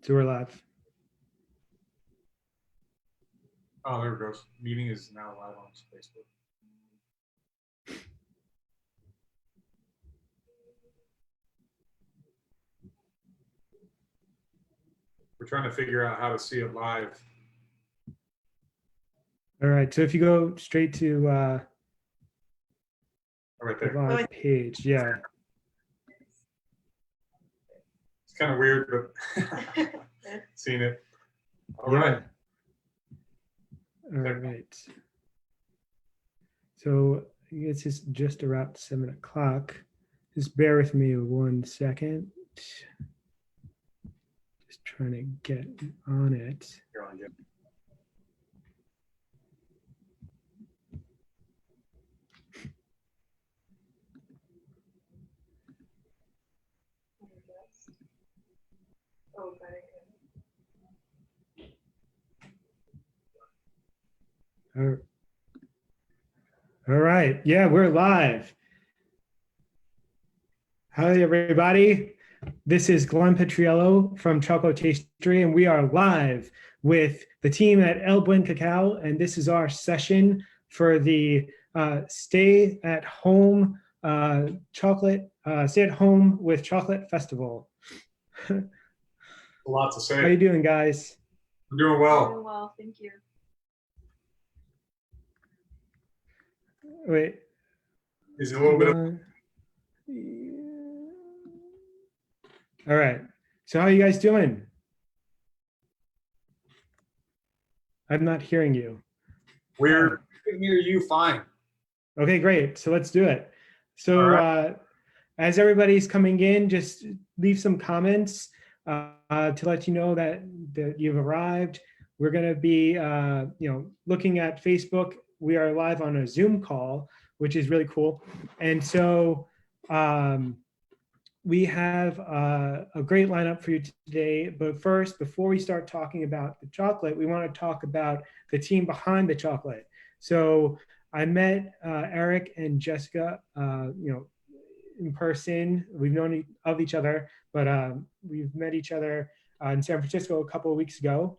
So we're live. Oh, there it goes. Meeting is now live on Facebook. We're trying to figure out how to see it live. All right. So if you go straight to Right the there. live page, yeah. It's kind of weird, but seeing it. All Yeah. right. All right. So it's just around 7 o'clock. Just bear with me 1 second. Just trying to get on it. You're on, yeah. All right. Yeah, we're live. Hi, everybody. This is Glenn Petriello from Chocotastery, and we are live with the team at Buen Cacao, and this is our session for the Stay at Home Stay at Home with Chocolate Festival. A lot to say. How you doing, guys? I'm doing well. Doing well, thank you. Wait. Is it a little bit of All right. So how are you guys doing? I'm not hearing you. we can hear you fine. Okay, great. So let's do it. So as everybody's coming in, just leave some comments to let you know that you've arrived. We're going to be, looking at Facebook. We are live on a Zoom call, which is really cool. And so we have a great lineup for you today. But first, before we start talking about the chocolate, we want to talk about the team behind the chocolate. So I met Eric and Jessica, in person. We've known of each other, but we've met each other in San Francisco a couple of weeks ago.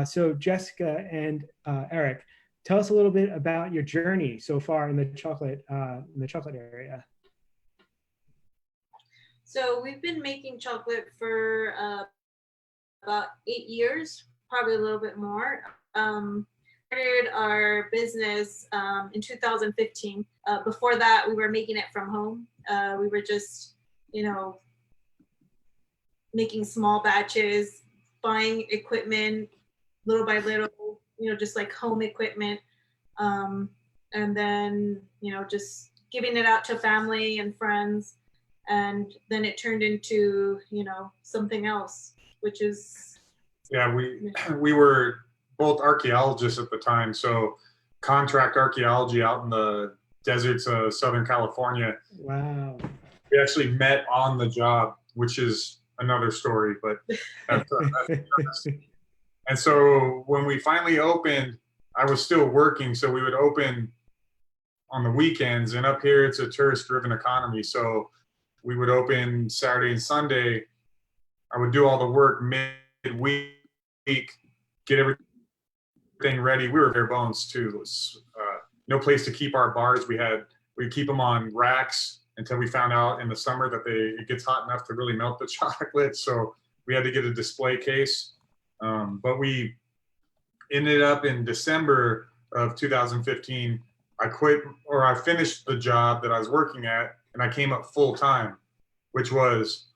So Jessica and Eric, tell us a little bit about your journey so far in the chocolate area. So we've been making chocolate for about 8 years, probably a little bit more. Started our business in 2015. Before that, we were making it from home. We were just, making small batches, buying equipment little by little, just like home equipment. And then, just giving it out to family and friends. And then it turned into, something else, which is. Yeah, we were both archaeologists at the time, so contract archaeology out in the deserts of Southern California. Wow. We actually met on the job, which is another story, but that's and so when we finally opened, I was still working, so we would open on the weekends, and up here it's a tourist-driven economy, so we would open Saturday and Sunday. I would do all the work midweek, get everything ready. We were bare bones too. It was no place to keep our bars. We'd keep them on racks until we found out in the summer that it gets hot enough to really melt the chocolate. So we had to get a display case. But we ended up in December of 2015. I finished the job that I was working at, and I came up full time, which was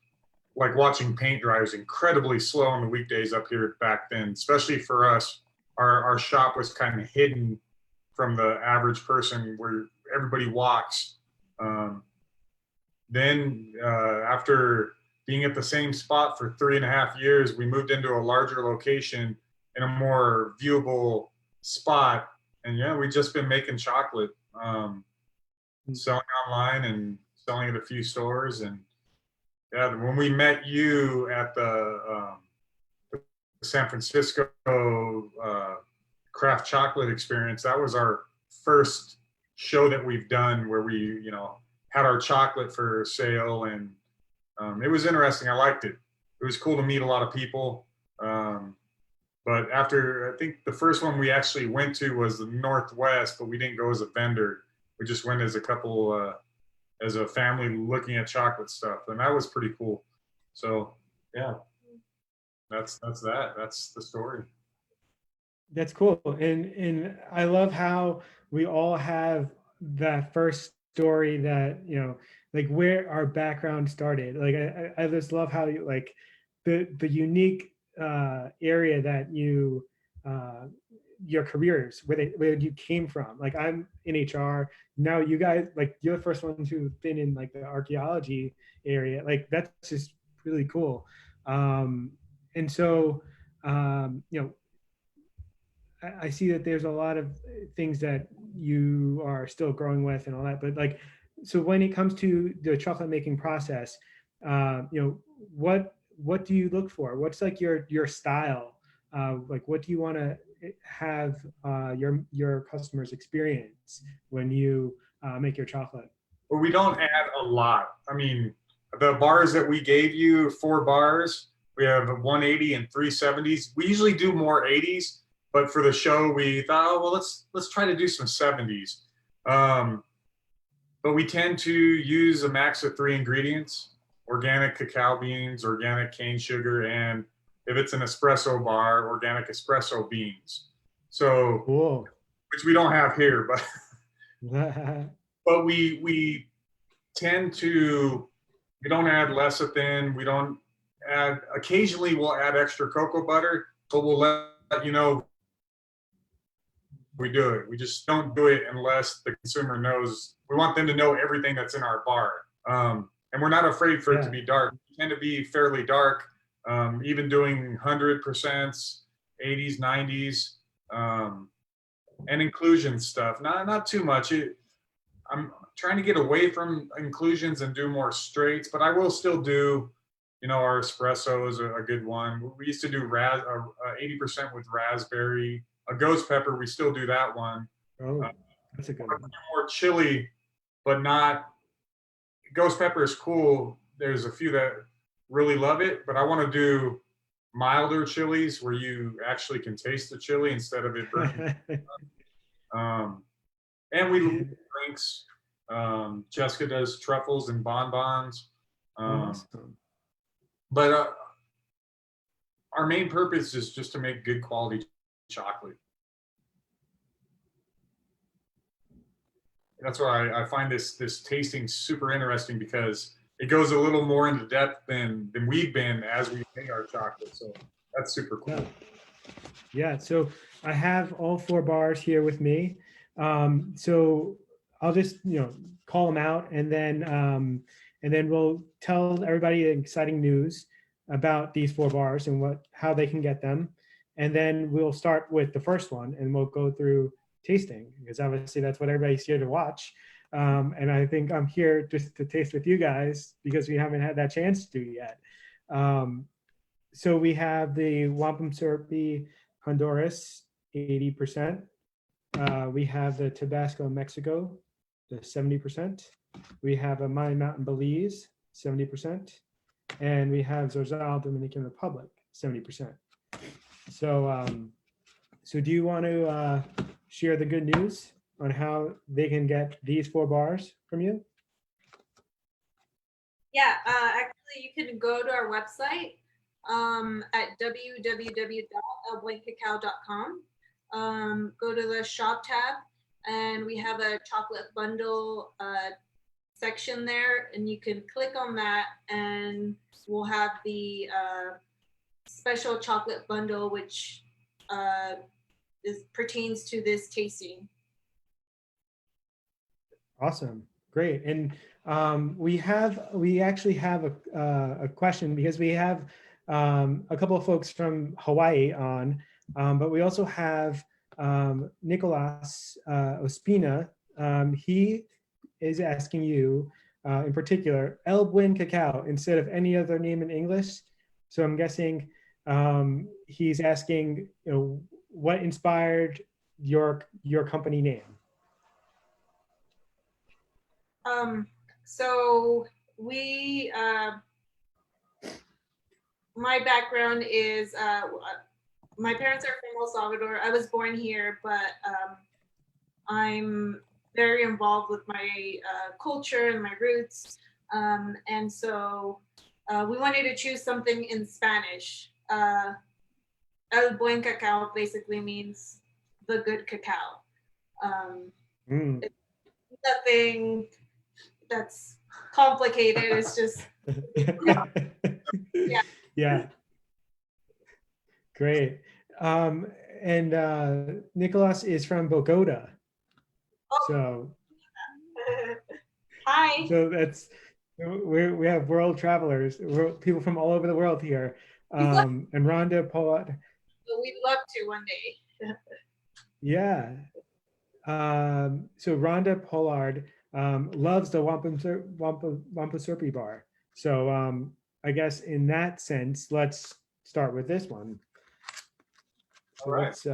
like watching paint dry. It was incredibly slow on the weekdays up here back then, especially for us. Our shop was kind of hidden from the average person where everybody walks. Then after being at the same spot for 3.5 years, we moved into a larger location in a more viewable spot. And yeah, we've just been making chocolate, selling online and selling at a few stores. And yeah, when we met you at the San Francisco craft chocolate experience, that was our first show that we've done where we, had our chocolate for sale, and it was interesting. I liked it. It was cool to meet a lot of people. But after, I think the first one we actually went to was the Northwest, but we didn't go as a vendor. We just went as a couple, as a family looking at chocolate stuff, and that was pretty cool. So yeah, that's that. That's the story. That's cool. And I love how we all have that first story that, you know, like where our background started. Like I just love how you like the unique area that you your careers where you came from. Like I'm in HR. Now you guys, like you're the first ones who've been in like the archaeology area. Like that's just really cool. And so you know, I see that there's a lot of things that you are still growing with and all that, but like, so when it comes to the chocolate making process, you know, what do you look for? What's like your style? Like, what do you want to have your customers experience when you make your chocolate? But we don't add a lot. I mean, the bars that we gave you, 4 bars, we have 180 and 370s. We usually do more 80s, but for the show we thought, oh well, let's try to do some 70s. Um, but we tend to use a max of 3 ingredients: organic cacao beans, organic cane sugar, and if it's an espresso bar, organic espresso beans. So, Cool. which we don't have here, but but we tend to, we don't add lecithin, we don't add, occasionally we'll add extra cocoa butter, but we'll let you know we do it. We just don't do it unless the consumer knows. We want them to know everything that's in our bar. And we're not afraid for it to be dark. We tend to be fairly dark, even doing 100%, 80s, 90s, and inclusion stuff. Not too much. I'm trying to get away from inclusions and do more straights, but I will still do, you know, our espresso is a good one. We used to do 80% with raspberry, a ghost pepper. We still do that one. Oh, that's a good one. More chili, but not, ghost pepper is cool. There's a few that really love it, but I want to do milder chilies where you actually can taste the chili instead of it burning. And we do drinks. Jessica does truffles and bonbons. Awesome. But our main purpose is just to make good quality chocolate. That's why I find this tasting super interesting, because it goes a little more into depth than we've been as we make our chocolate. So that's super cool. Yeah. So I have all 4 bars here with me. So I'll just, you know, call them out, and then we'll tell everybody exciting news about these 4 bars and how they can get them. And then we'll start with the first one, and we'll go through tasting, because obviously that's what everybody's here to watch. And I think I'm here just to taste with you guys because we haven't had that chance to do yet. So we have the wampum syrupy Honduras, 80%. We have the Tabasco Mexico, the 70%. We have a Mayan Mountain Belize, 70%. And we have Zorzal Dominican Republic, 70%. So, so do you want to share the good news on how they can get these 4 bars from you? Yeah, actually, you can go to our website at www.elbuencacao.com. Go to the shop tab, and we have a chocolate bundle section there, and you can click on that, and we'll have the special chocolate bundle, which pertains to this tasting. Awesome, great. And we actually have a question, because we have a couple of folks from Hawaii on, but we also have Nicolas Ospina. He is asking you in particular, El Buen Cacao instead of any other name in English. So I'm guessing he's asking, you know, what inspired your company name? So my background is my parents are from El Salvador. I was born here, but I'm very involved with my culture and my roots. And so we wanted to choose something in Spanish. El Buen Cacao basically means the good cacao. It's nothing that's complicated. It's just, yeah. Yeah. Great. And Nicholas is from Bogota. So, hi. so that's we have world travelers, people from all over the world here. And Rhonda Pollard. We'd love to one day. Yeah. So Rhonda Pollard loves the Wampasirpi bar. So I guess in that sense, let's start with this one. So let's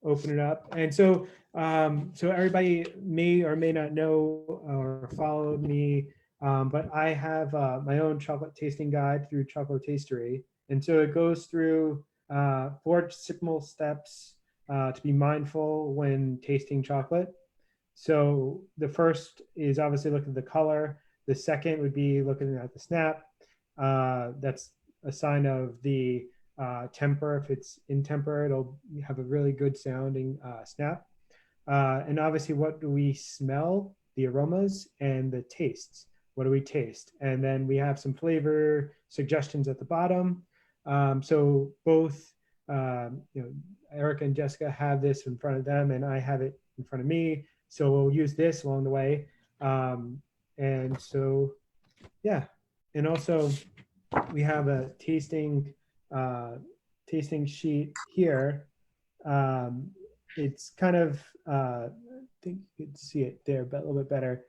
open it up. And so so everybody may or may not know or follow me, but I have my own chocolate tasting guide through Chocotastery. And so it goes through 4 simple steps to be mindful when tasting chocolate. So the first is obviously looking at the color. The second would be looking at the snap. That's a sign of the temper. If it's in temper, it'll have a really good sounding snap. And obviously, what do we smell? The aromas and the tastes. What do we taste? And then we have some flavor suggestions at the bottom. So both, Erica and Jessica have this in front of them, and I have it in front of me. So we'll use this along the way. And so, yeah. And also, we have a tasting sheet here. It's kind of, I think you can see it there a little bit better.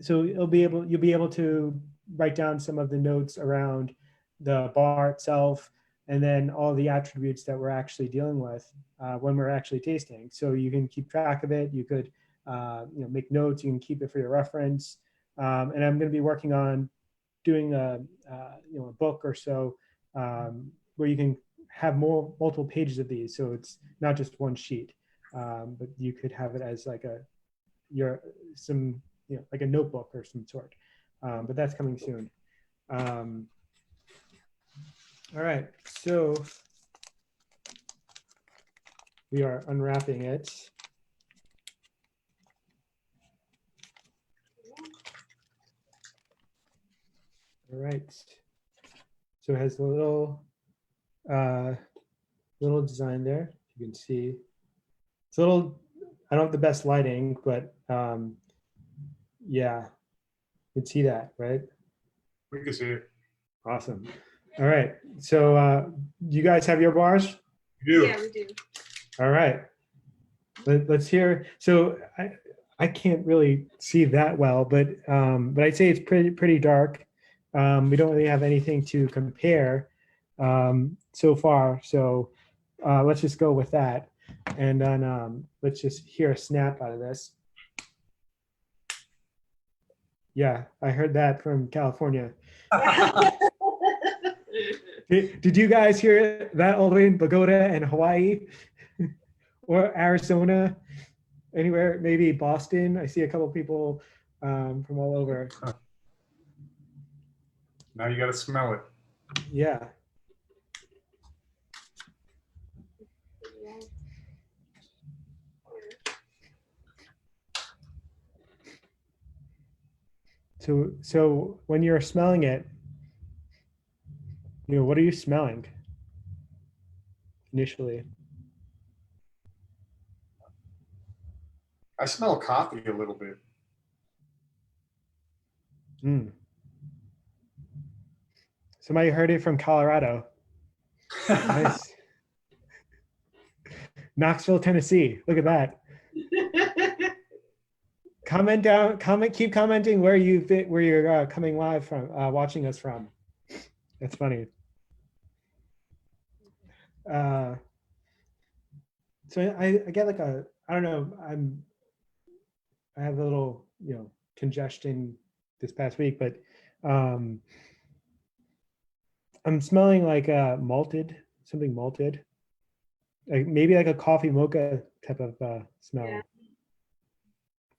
So you'll be able to write down some of the notes around the bar itself, and then all the attributes that we're actually dealing with when we're actually tasting. So you can keep track of it. You could make notes. You can keep it for your reference. And I'm going to be working on doing a book or so where you can have multiple pages of these, so it's not just one sheet, but you could have it as like like a notebook or some sort. But that's coming soon. All right, so we are unwrapping it. All right. So it has a little design there. You can see it's a little, I don't have the best lighting, but yeah, you can see that, right? We can see it. Awesome. All right. So you guys have your bars? We do. Yeah, we do. All right. Let's hear. So I can't really see that well, but I'd say it's pretty dark. We don't really have anything to compare so far. So let's just go with that. And then let's just hear a snap out of this. Yeah, I heard that from California. Did you guys hear that all the way in Bogota and Hawaii or Arizona? Anywhere, maybe Boston? I see a couple people from all over. Now you got to smell it. Yeah. So when you're smelling it, what are you smelling initially? I smell coffee a little bit. Somebody heard it from Colorado. Nice. Knoxville, Tennessee. Look at that. Keep commenting where you're coming live from, watching us from. That's funny. So I get like I don't know, I have a little, congestion this past week, but I'm smelling like malted something malted, like maybe like a coffee mocha type of smell. Yeah.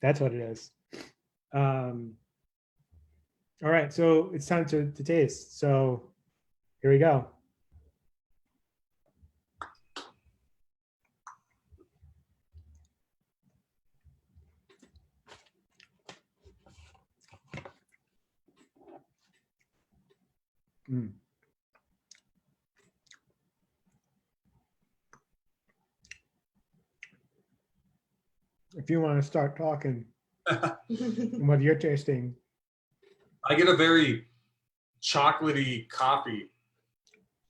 That's what it is. All right, so it's time to taste. So here we go. Mm. If you want to start talking what you're tasting. I get a very chocolatey coffee,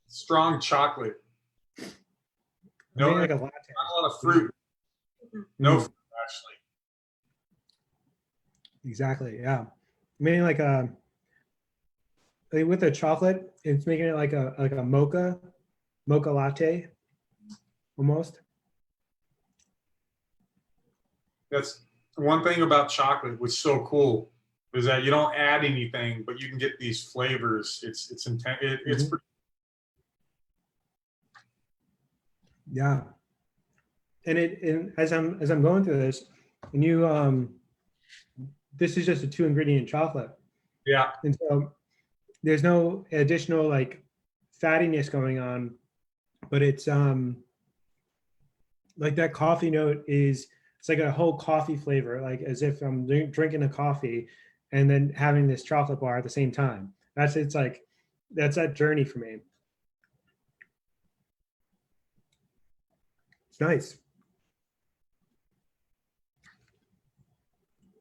strong chocolate. No, Maybe like a latte. not a lot of fruit. No fruit, actually. Exactly. Yeah. Maybe like a with the chocolate, it's making it like a mocha latte, almost. That's one thing about chocolate, which is so cool, is that you don't add anything, but you can get these flavors. It's intense. It's pretty. Yeah. And as I'm going through this, and you this is just a 2-ingredient chocolate. Yeah. And so there's no additional like fattiness going on, but it's like that coffee note is, it's like a whole coffee flavor, like as if I'm drinking a coffee and then having this chocolate bar at the same time. That's that journey for me. It's nice.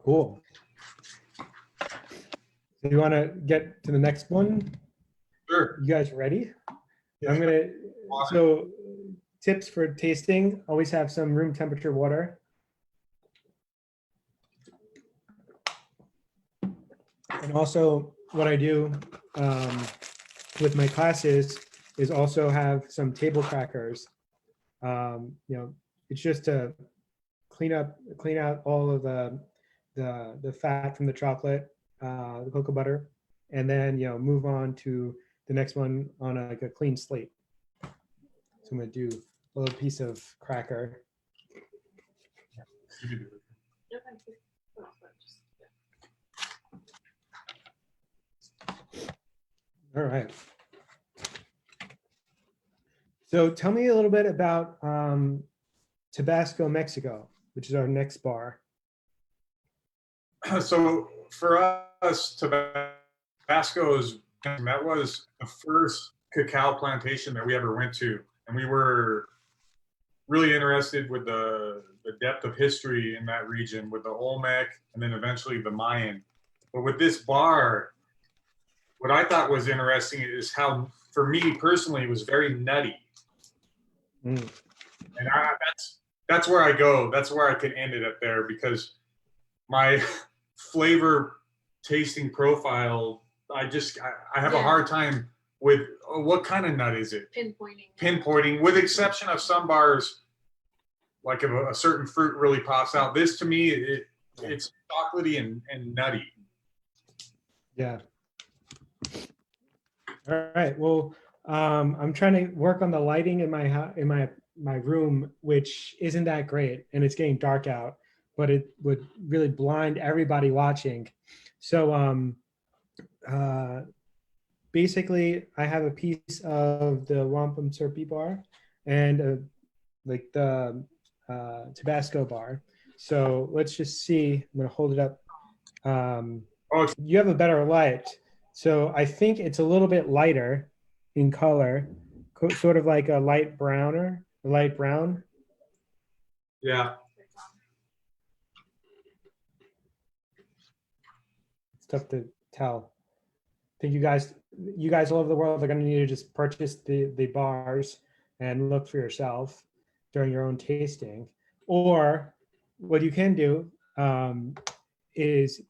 Cool. So you want to get to the next one? Sure. You guys ready? Yeah. I'm gonna. So tips for tasting: always have some room temperature water. And also, what I do with my classes is also have some table crackers. It's just to clean out all of the fat from the chocolate, the cocoa butter, and then move on to the next one on like a clean slate. So I'm gonna do a little piece of cracker. All right. So tell me a little bit about Tabasco, Mexico, which is our next bar. So for us, Tabasco that was the first cacao plantation that we ever went to, and we were really interested with the depth of history in that region, with the Olmec, and then eventually the Mayan. But with this bar, what I thought was interesting is how, for me personally, it was very nutty. And that's where I go. That's where I can end it up there, because my flavor tasting profile, I have a hard time with what kind of nut is it? Pinpointing, with exception of some bars, like if a certain fruit really pops out. This to me, it's chocolatey and nutty. Yeah. All right. Well, I'm trying to work on the lighting in my room, which isn't that great, and it's getting dark out, but it would really blind everybody watching. So basically, I have a piece of the wampum syrupy bar and like the Tabasco bar. So let's just see. I'm gonna hold it up. You have a better light. So I think it's a little bit lighter in color, sort of like a light brown. Yeah. It's tough to tell. I think you guys all over the world are going to need to just purchase the bars and look for yourself during your own tasting. Or what you can do is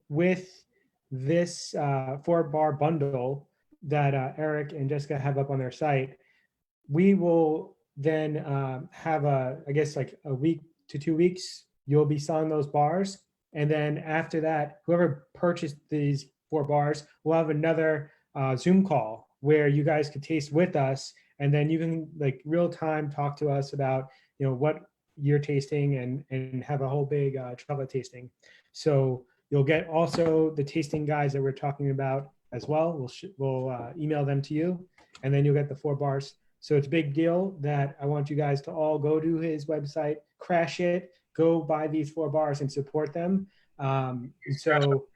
with this 4-bar bundle that Eric and Jessica have up on their site, we will then have I guess like a week to 2 weeks, you'll be selling those bars. And then after that, whoever purchased these 4 bars will have another Zoom call where you guys could taste with us, and then you can like real time talk to us about, you know, what you're tasting, and have a whole big chocolate tasting. So you'll get also the tasting guides that we're talking about as well. We'll email them to you, and then you'll get the 4 bars. So it's a big deal that I want you guys to all go to his website, crash it, go buy these 4 bars and support them. And so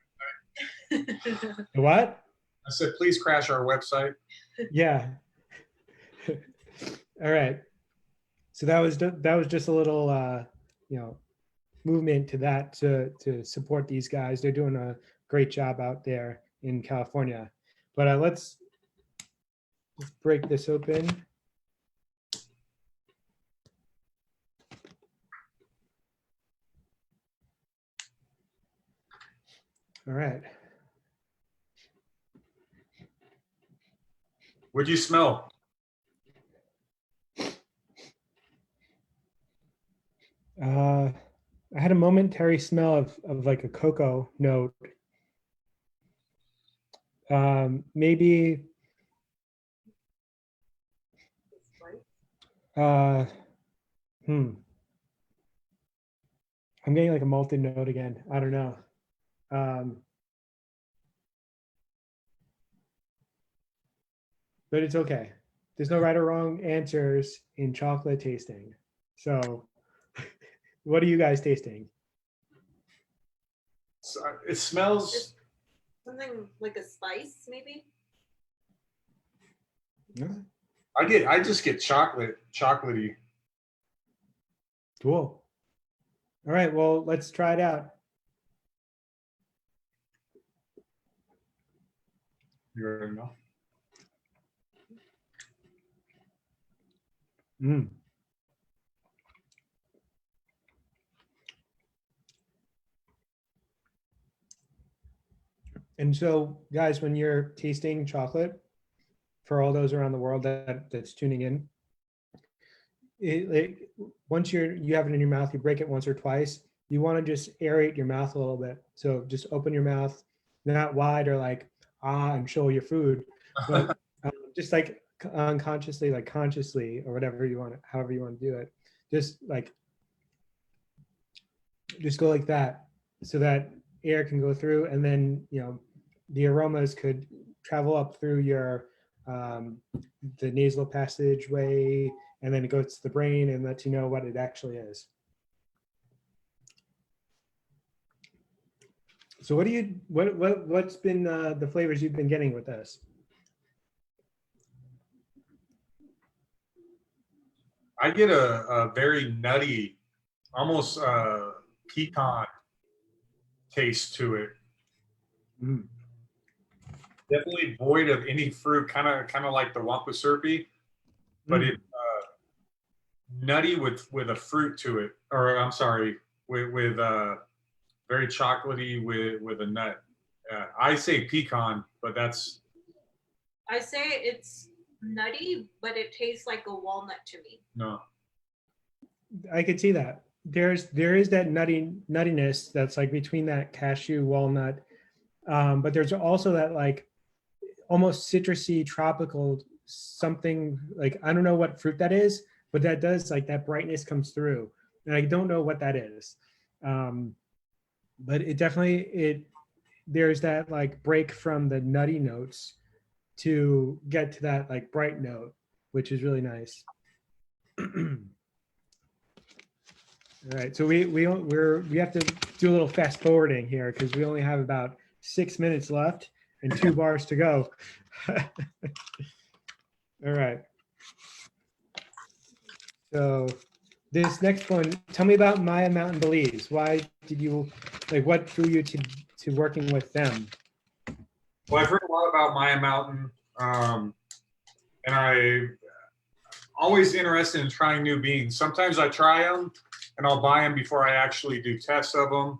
what? I said, please crash our website. Yeah. All right. So that was just a little you know, movement to that to support these guys. They're doing a great job out there in California. But let's break this open. All right. What'd you smell? I had a momentary smell of like a cocoa note. Maybe I'm getting like a malted note again. I don't know. But it's okay. There's no right or wrong answers in chocolate tasting. So what are you guys tasting? It smells something like a spice, maybe. I just get chocolatey. Cool. All right, well, let's try it out. You already know. And so, guys, when you're tasting chocolate, for all those around the world that's tuning in, once you have it in your mouth, you break it once or twice. You want to just aerate your mouth a little bit. So just open your mouth, not wide or like and show your food, but just like unconsciously, like consciously, or whatever you want, however you want to do it. Just go like that, so that air can go through, and then the aromas could travel up through your the nasal passageway, and then it goes to the brain and lets you know what it actually is. So what's been the flavors you've been getting with this? I get a very nutty, almost pecan taste to it. Definitely void of any fruit, kind of like the Wampusirpi, but it's nutty with a fruit to it, or I'm sorry, with very chocolatey with a nut. I say pecan, but that's. I say it's nutty, but it tastes like a walnut to me. No. I could see that. There is that nuttiness that's like between that cashew walnut, but there's also that like almost citrusy tropical something, like I don't know what fruit that is, but that does, like, that brightness comes through, and I don't know what that is, but it definitely there's that like break from the nutty notes to get to that like bright note, which is really nice. All right, so we have to do a little fast forwarding here because we only have about 6 minutes left and 2 bars to go. All right. So this next one, tell me about Maya Mountain Belize. Why did you, like, what drew you to working with them? Well, I've heard a lot about Maya Mountain, and I'm always interested in trying new beans. Sometimes I try them and I'll buy them before I actually do tests of them.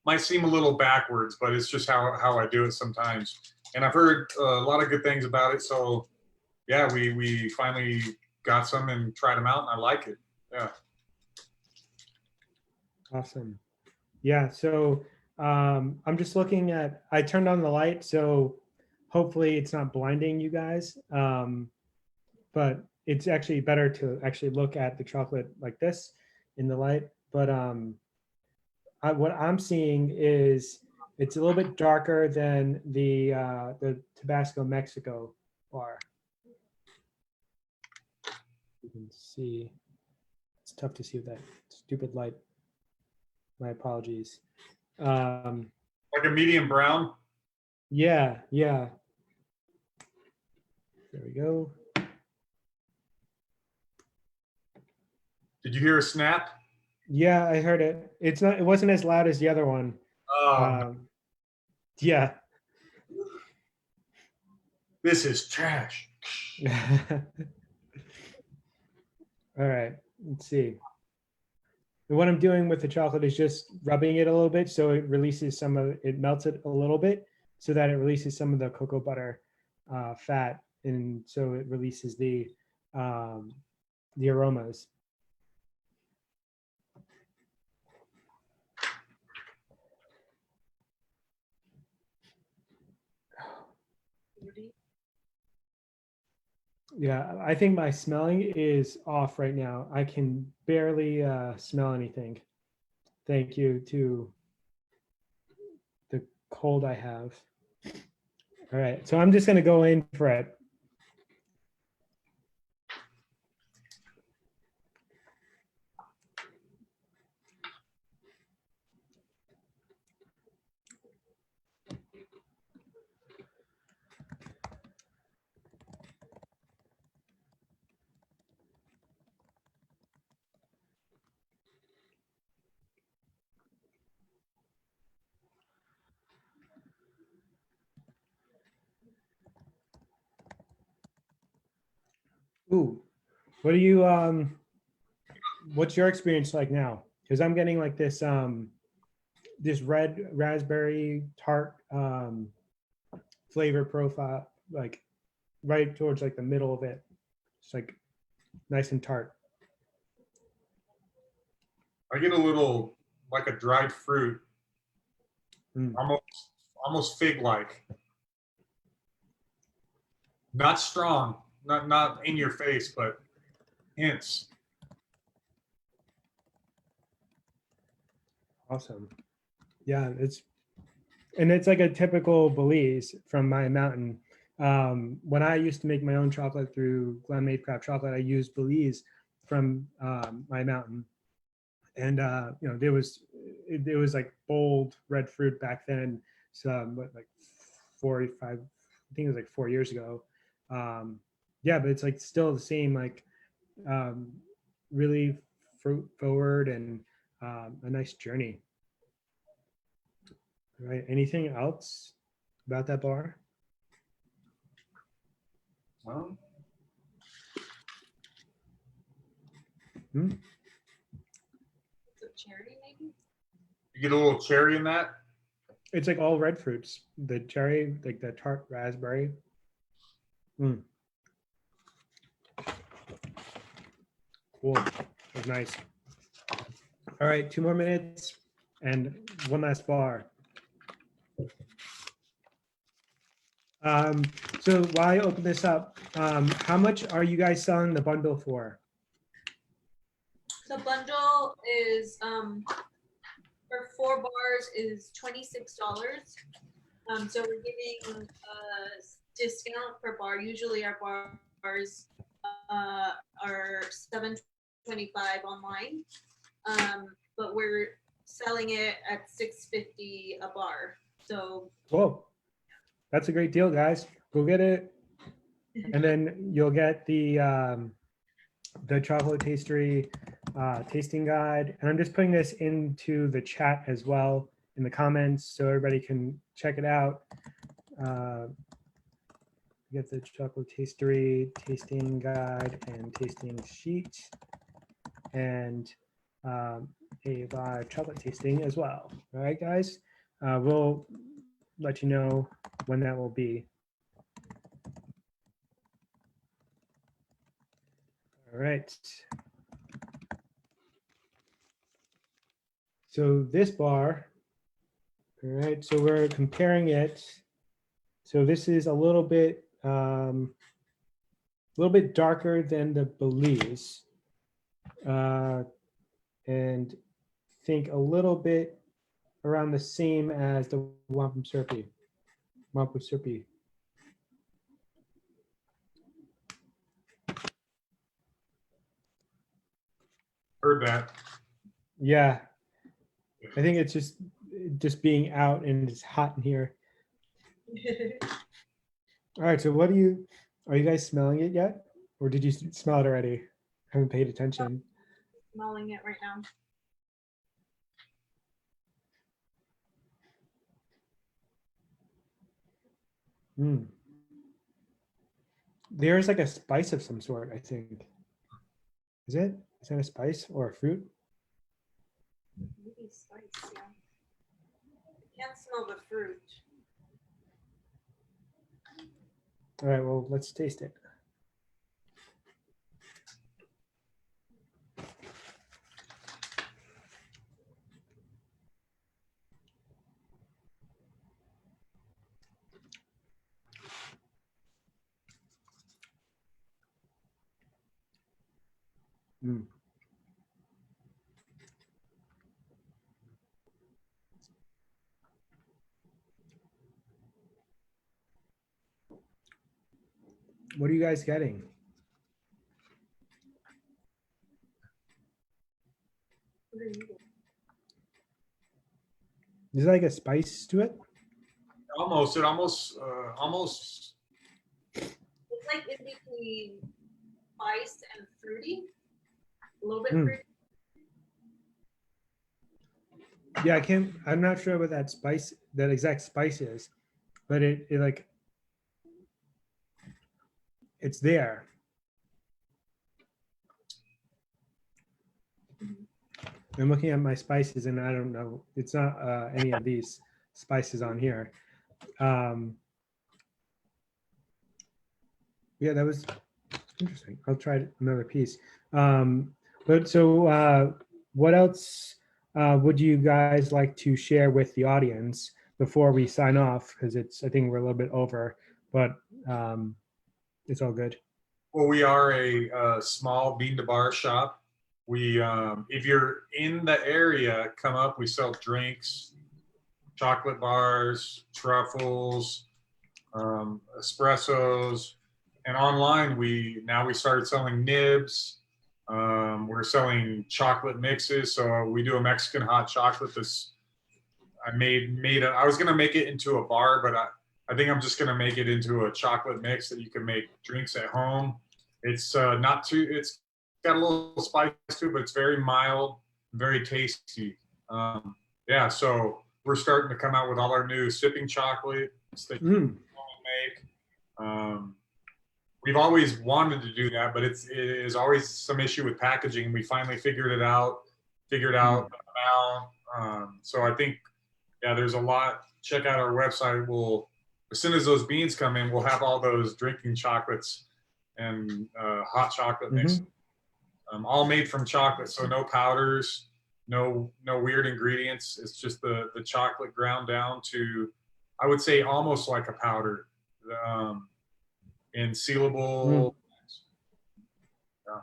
Might seem a little backwards, but it's just how I do it sometimes. And I've heard a lot of good things about it. So yeah, we finally got some and tried them out, and I like it. Yeah. Awesome. Yeah. So I'm just looking at, I turned on the light. So hopefully it's not blinding you guys. But it's actually better to actually look at the chocolate like this in the light. But what I'm seeing is it's a little bit darker than the Tabasco Mexico bar. You can see, it's tough to see with that stupid light. My apologies. Like a medium brown. Yeah, yeah. There we go. Did you hear a snap? Yeah, I heard it. It wasn't as loud as the other one. Oh, Yeah. this is trash. All right, let's see. And what I'm doing with the chocolate is just rubbing it a little bit so it releases it melts it a little bit so that it releases some of the cocoa butter fat, and so it releases the aromas. Yeah, I think my smelling is off right now. I can barely smell anything. Thank you to the cold I have. All right, so I'm just going to go in for it. Ooh, what do you what's your experience like now? Because I'm getting like this red raspberry tart flavor profile, like right towards like the middle of it. It's like nice and tart. I get a little like a dried fruit, Mm. almost fig-like. Not strong, not in your face, but hints. Awesome. Yeah, it's like a typical Belize from my mountain. When I used to make my own chocolate through Glen Made Craft Chocolate, I used Belize from my mountain, and it was like bold red fruit back then. So like 45, I think it was like 4 years ago. Yeah, but it's like still the same, like um, really fruit forward and a nice journey. Right. Anything else about that bar? Well, Cherry, maybe? you get a little cherry in that. It's like all red fruits. The cherry, like the tart raspberry. Mm. Cool. That's nice. All right, 2 more minutes and one last bar. So while I open this up, how much are you guys selling the bundle for? The bundle is for 4 bars is $26. So we're giving a discount per bar. Usually our bars are $7.25 online, but we're selling it at $6.50 a bar. So Whoa, that's a great deal, guys. Go get it, and then you'll get the Chocotastery tasting guide. And I'm just putting this into the chat as well in the comments so everybody can check it out. Get the Chocotastery tasting guide and tasting sheet, and a live chocolate tasting as well. All right, guys. We'll let you know when that will be. All right. So this bar, all right, so we're comparing it So this is a little bit darker than the Belize, and think a little bit around the same as the Wampum Serpi. Heard that. Yeah, I think it's just being out and it's hot in here. All right, so are you guys smelling it yet? Or did you smell it already? I haven't paid attention. Smelling it right now. Mm. There's like a spice of some sort, I think. Is it? Is that a spice or a fruit? Maybe spice, yeah. I can't smell the fruit. All right, well, let's taste it. Mm. What are you guys getting? Is there like a spice to it? Almost. It almost. It's like in between spice and fruity. A little bit Mm. fruity. Yeah, I'm not sure what that exact spice is, but it like, it's there. I'm looking at my spices and I don't know. It's not any of these spices on here. Yeah, that was interesting. I'll try another piece. But so what else would you guys like to share with the audience before we sign off? Because I think we're a little bit over, but it's all good. Well, we are a small bean to bar shop. We, if you're in the area, come up. We sell drinks, chocolate bars, truffles, espressos, and online we started selling nibs. We're selling chocolate mixes. So we do a Mexican hot chocolate. I was gonna make it into a bar, but I think I'm just gonna make it into a chocolate mix that you can make drinks at home. It's not too. It's got a little spice to it, but it's very mild, very tasty. Yeah, so we're starting to come out with all our new sipping chocolates that you can make. We've always wanted to do that, but it is always some issue with packaging. We finally figured out the amount. So I think, yeah, there's a lot. Check out our website. As soon as those beans come in, we'll have all those drinking chocolates and hot chocolate mix, all made from chocolate. So no powders, no weird ingredients. It's just the chocolate ground down to, I would say, almost like a powder, in sealable. Yeah.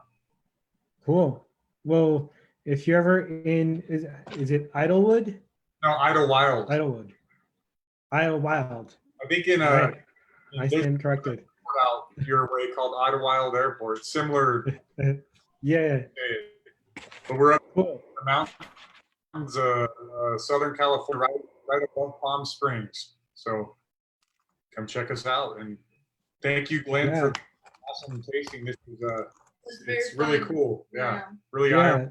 Cool. Well, if you're ever in, is it Idlewood? No, Idlewild. Idlewood. Idlewild. I think in right. I stand corrected. Out your way called Idlewild Airport, similar. Yeah. But we're up in the mountains, Southern California, right above Palm Springs. So come check us out, and thank you, Glenn, for awesome tasting. This is it's really cool. Yeah. Really.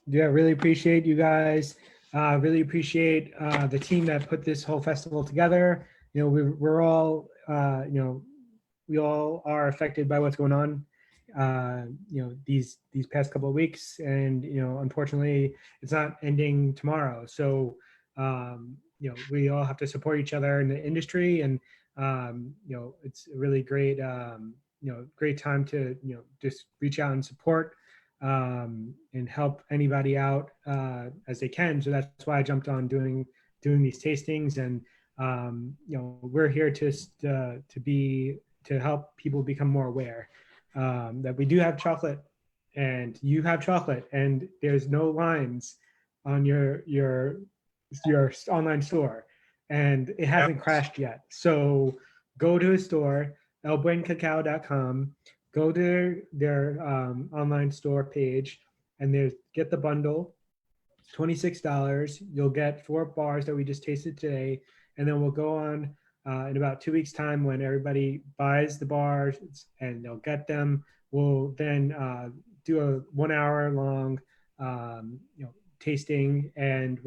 Yeah, really appreciate you guys. Really appreciate the team that put this whole festival together. You know, we're all, we all are affected by what's going on, these past couple of weeks. And, unfortunately, it's not ending tomorrow. So, we all have to support each other in the industry. And, it's a really great, great time to, just reach out and support and help anybody out as they can. So that's why I jumped on doing these tastings. And we're here to help people become more aware that we do have chocolate, and you have chocolate, and there's no lines on your online store, and it hasn't crashed yet. So go to a store, elbuencacao.com, go to their online store page, and there's get the bundle. $26. You'll get 4 bars that we just tasted today, and then we'll go on in about 2 weeks' time when everybody buys the bars and they'll get them. We'll then do a 1 hour long, tasting, and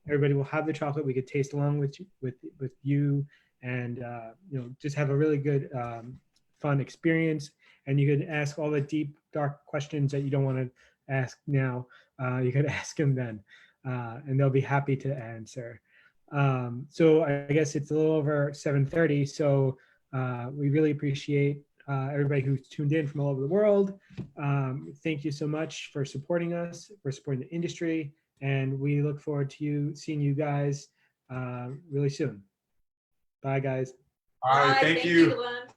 everybody will have the chocolate. We could taste along with you, and just have a really good, fun experience. And you could ask all the deep, dark questions that you don't want to ask now. You could ask them then, and they'll be happy to answer. So I guess it's a little over 7:30. So we really appreciate everybody who's tuned in from all over the world. Thank you so much for supporting us, for supporting the industry, and we look forward to seeing you guys really soon. Bye, guys. All right, thank you. Glenn.